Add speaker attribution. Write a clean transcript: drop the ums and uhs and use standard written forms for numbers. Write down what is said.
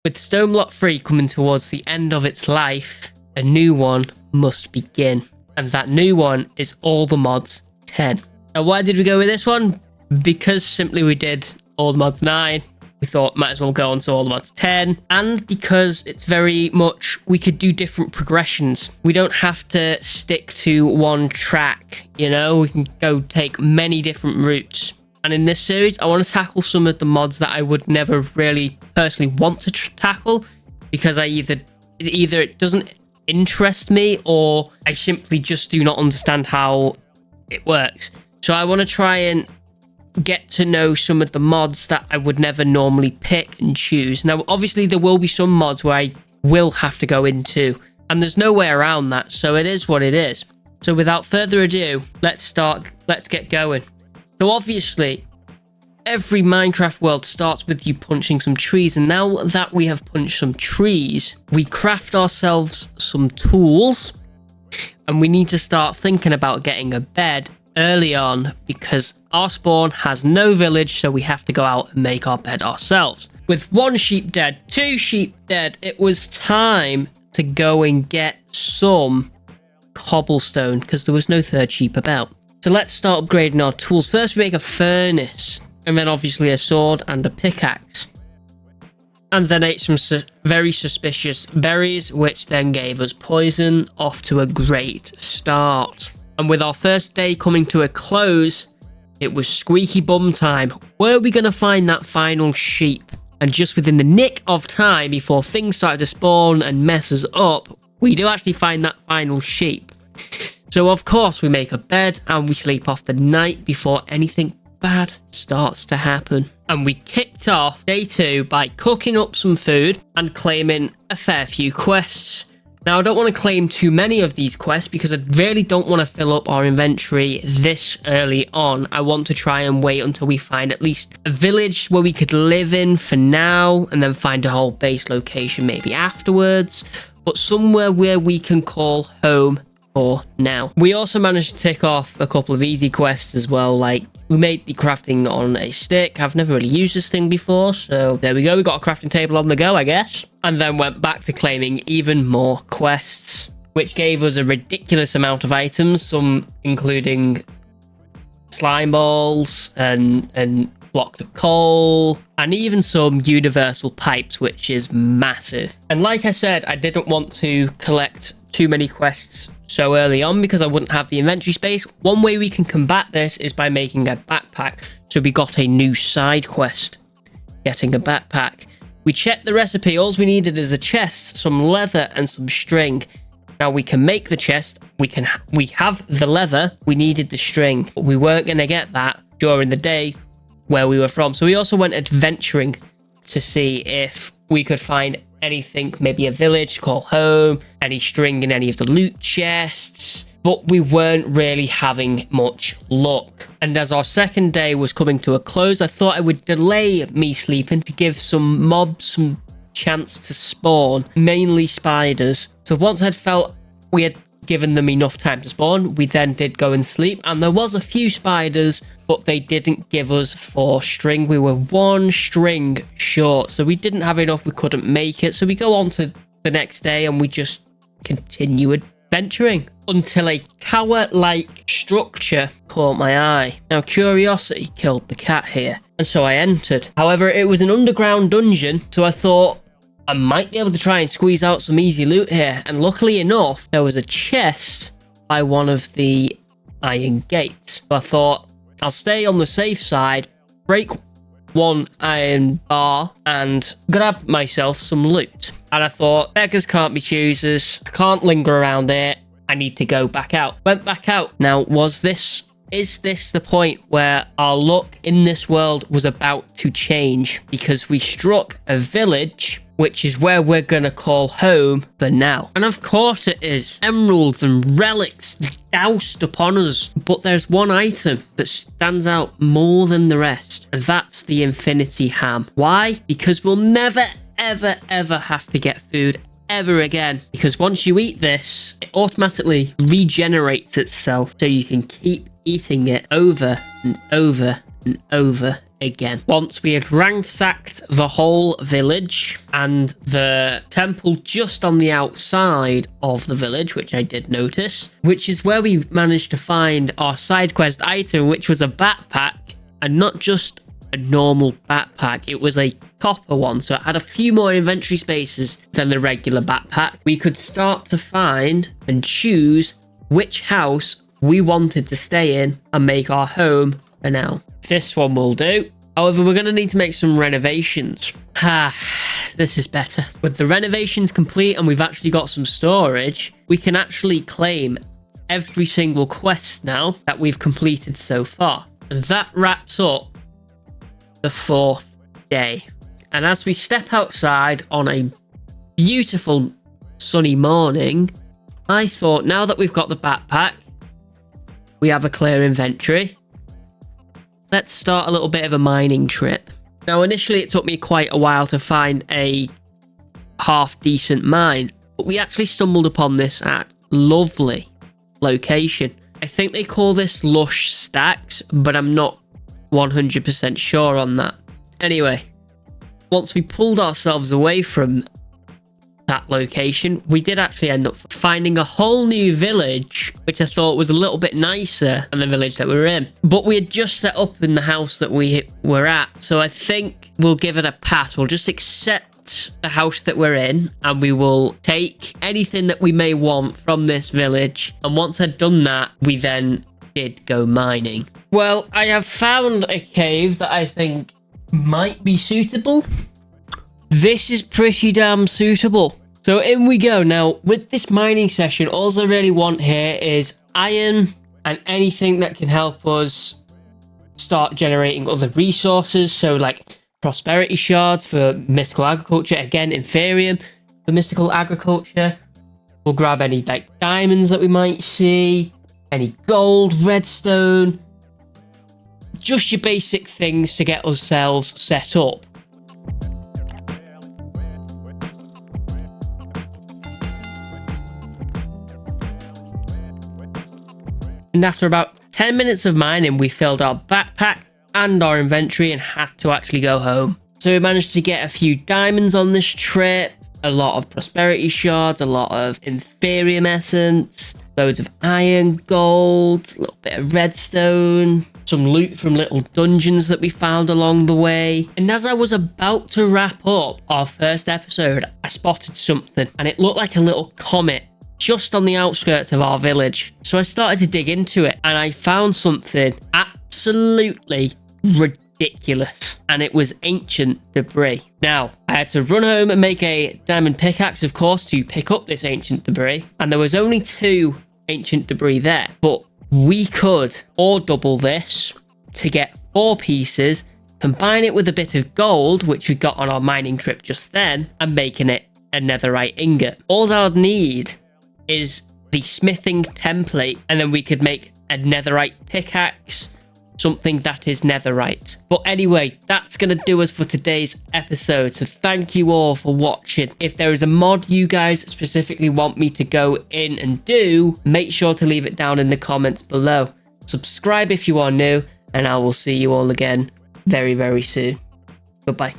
Speaker 1: With Stoneblock 3 coming towards the end of its life, a new one must begin. And that new one is All the Mods 10. Now, why did we go with this one? Because simply we did All the Mods 9. We thought might as well go on to All the Mods 10. And because it's very much, we could do different progressions. We don't have to stick to one track, you know? We can go take many different routes. And in this series, I want to tackle some of the mods that I would never really personally want to tackle, because either it doesn't interest me or I simply just do not understand how it works. So I want to try and get to know some of the mods that I would never normally pick and choose. Now, obviously, there will be some mods where I will have to go into, and there's no way around that. So it is what it is. So without further ado, let's get going. So obviously, every Minecraft world starts with you punching some trees. And now that we have punched some trees, we craft ourselves some tools. And we need to start thinking about getting a bed early on, because our spawn has no village, so we have to go out and make our bed ourselves. With 1 sheep dead, 2 sheep dead, it was time to go and get some cobblestone, because there was no 3rd sheep about. So let's start upgrading our tools. First, we make a furnace, and then obviously a sword and a pickaxe. And then ate some very suspicious berries, which then gave us poison. Off to a great start. And with our first day coming to a close, it was squeaky bum time. Where are we going to find that final sheep? And just within the nick of time, before things started to spawn and mess us up, we do actually find that final sheep. So of course we make a bed and we sleep off the night before anything bad starts to happen. And we kicked off day 2 by cooking up some food and claiming a fair few quests. Now, I don't want to claim too many of these quests because I really don't want to fill up our inventory this early on. I want to try and wait until we find at least a village where we could live in for now, and then find a whole base location maybe afterwards, but somewhere where we can call home for now. We also managed to tick off a couple of easy quests as well, like we made the crafting on a stick. I've never really used this thing before, so there we go. We got a crafting table on the go, I guess. And then went back to claiming even more quests, which gave us a ridiculous amount of items, some including slime balls and blocks of coal, and even some universal pipes, which is massive. And like I said, I didn't want to collect too many quests so early on because I wouldn't have the inventory space. One way we can combat this is by making a backpack. So we got a new side quest, getting a backpack. We checked the recipe. All we needed is a chest, some leather, and some string. Now we can make the chest. We have the leather. We needed the string, but we weren't going to get that during the day where we were from. So we also went adventuring to see if we could find anything, maybe a village to call home, any string in any of the loot chests, but we weren't really having much luck. And as our second day was coming to a close, I thought I would delay me sleeping to give some mobs some chance to spawn, mainly spiders. So once I'd felt we had given them enough time to spawn, we then did go and sleep, and there was a few spiders, but they didn't give us 4 string. We were 1 string short, so we didn't have enough. We couldn't make it, so we go on to the next day and we just continue adventuring until a tower-like structure caught my eye. Now, curiosity killed the cat here, and so I entered. However, it was an underground dungeon, so I thought I might be able to try and squeeze out some easy loot here. And luckily enough, there was a chest by one of the iron gates. So I thought I'll stay on the safe side, break 1 iron bar, and grab myself some loot. And I thought, beggars can't be choosers. I can't linger around here. I need to go back out. Went back out. Now, is this the point where our luck in this world was about to change? Because we struck a village, which is where we're going to call home for now. And of course it is. Emeralds and relics doused upon us. But there's one item that stands out more than the rest, and that's the infinity ham. Why? Because we'll never, ever, ever have to get food ever again, because once you eat this, it automatically regenerates itself, so you can keep eating it over and over and over again. Once we had ransacked the whole village and the temple just on the outside of the village, which I did notice, which is where we managed to find our side quest item, which was a backpack, and not just a normal backpack, it was a copper one, so it had a few more inventory spaces than the regular backpack. We could start to find and choose which house we wanted to stay in and make our home for now. This one will do. However, we're going to need to make some renovations. This is better. With the renovations complete and we've actually got some storage, we can actually claim every single quest now that we've completed so far. And that wraps up the 4th day. And as we step outside on a beautiful sunny morning, I thought, now that we've got the backpack, we have a clear inventory, let's start a little bit of a mining trip. Now, initially it took me quite a while to find a half decent mine, but we actually stumbled upon this at lovely location. I think they call this Lush Stacks, but I'm not 100% sure on that. Anyway, once we pulled ourselves away from that location, we did actually end up finding a whole new village, which I thought was a little bit nicer than the village that we were in. But we had just set up in the house that we were at, so I think we'll give it a pass. We'll just accept the house that we're in, and we will take anything that we may want from this village. And once I'd done that, we then did go mining. Well, I have found a cave that I think might be suitable. This is pretty damn suitable. So in we go. Now, with this mining session, all I really want here is iron and anything that can help us start generating other resources. So like prosperity shards for mystical agriculture. Again, Inferium for mystical agriculture. We'll grab any like diamonds that we might see. Any gold, redstone. Just your basic things to get ourselves set up. And after about 10 minutes of mining, we filled our backpack and our inventory and had to actually go home. So we managed to get a few diamonds on this trip, a lot of prosperity shards, a lot of Inferium essence, loads of iron, gold, a little bit of redstone, some loot from little dungeons that we found along the way. And as I was about to wrap up our first episode, I spotted something, and it looked like a little comet just on the outskirts of our village. So I started to dig into it, and I found something absolutely ridiculous, and it was ancient debris. Now, I had to run home and make a diamond pickaxe, of course, to pick up this ancient debris, and there was only 2 ancient debris there, but we could or double this to get 4 pieces, combine it with a bit of gold, which we got on our mining trip just then, and making it a netherite ingot. All I would need is the smithing template, and then we could make a netherite pickaxe, something that is netherite. But anyway, that's going to do us for today's episode. So thank you all for watching. If there is a mod you guys specifically want me to go in and do, make sure to leave it down in the comments below. Subscribe if you are new, and I will see you all again very, very soon. Goodbye.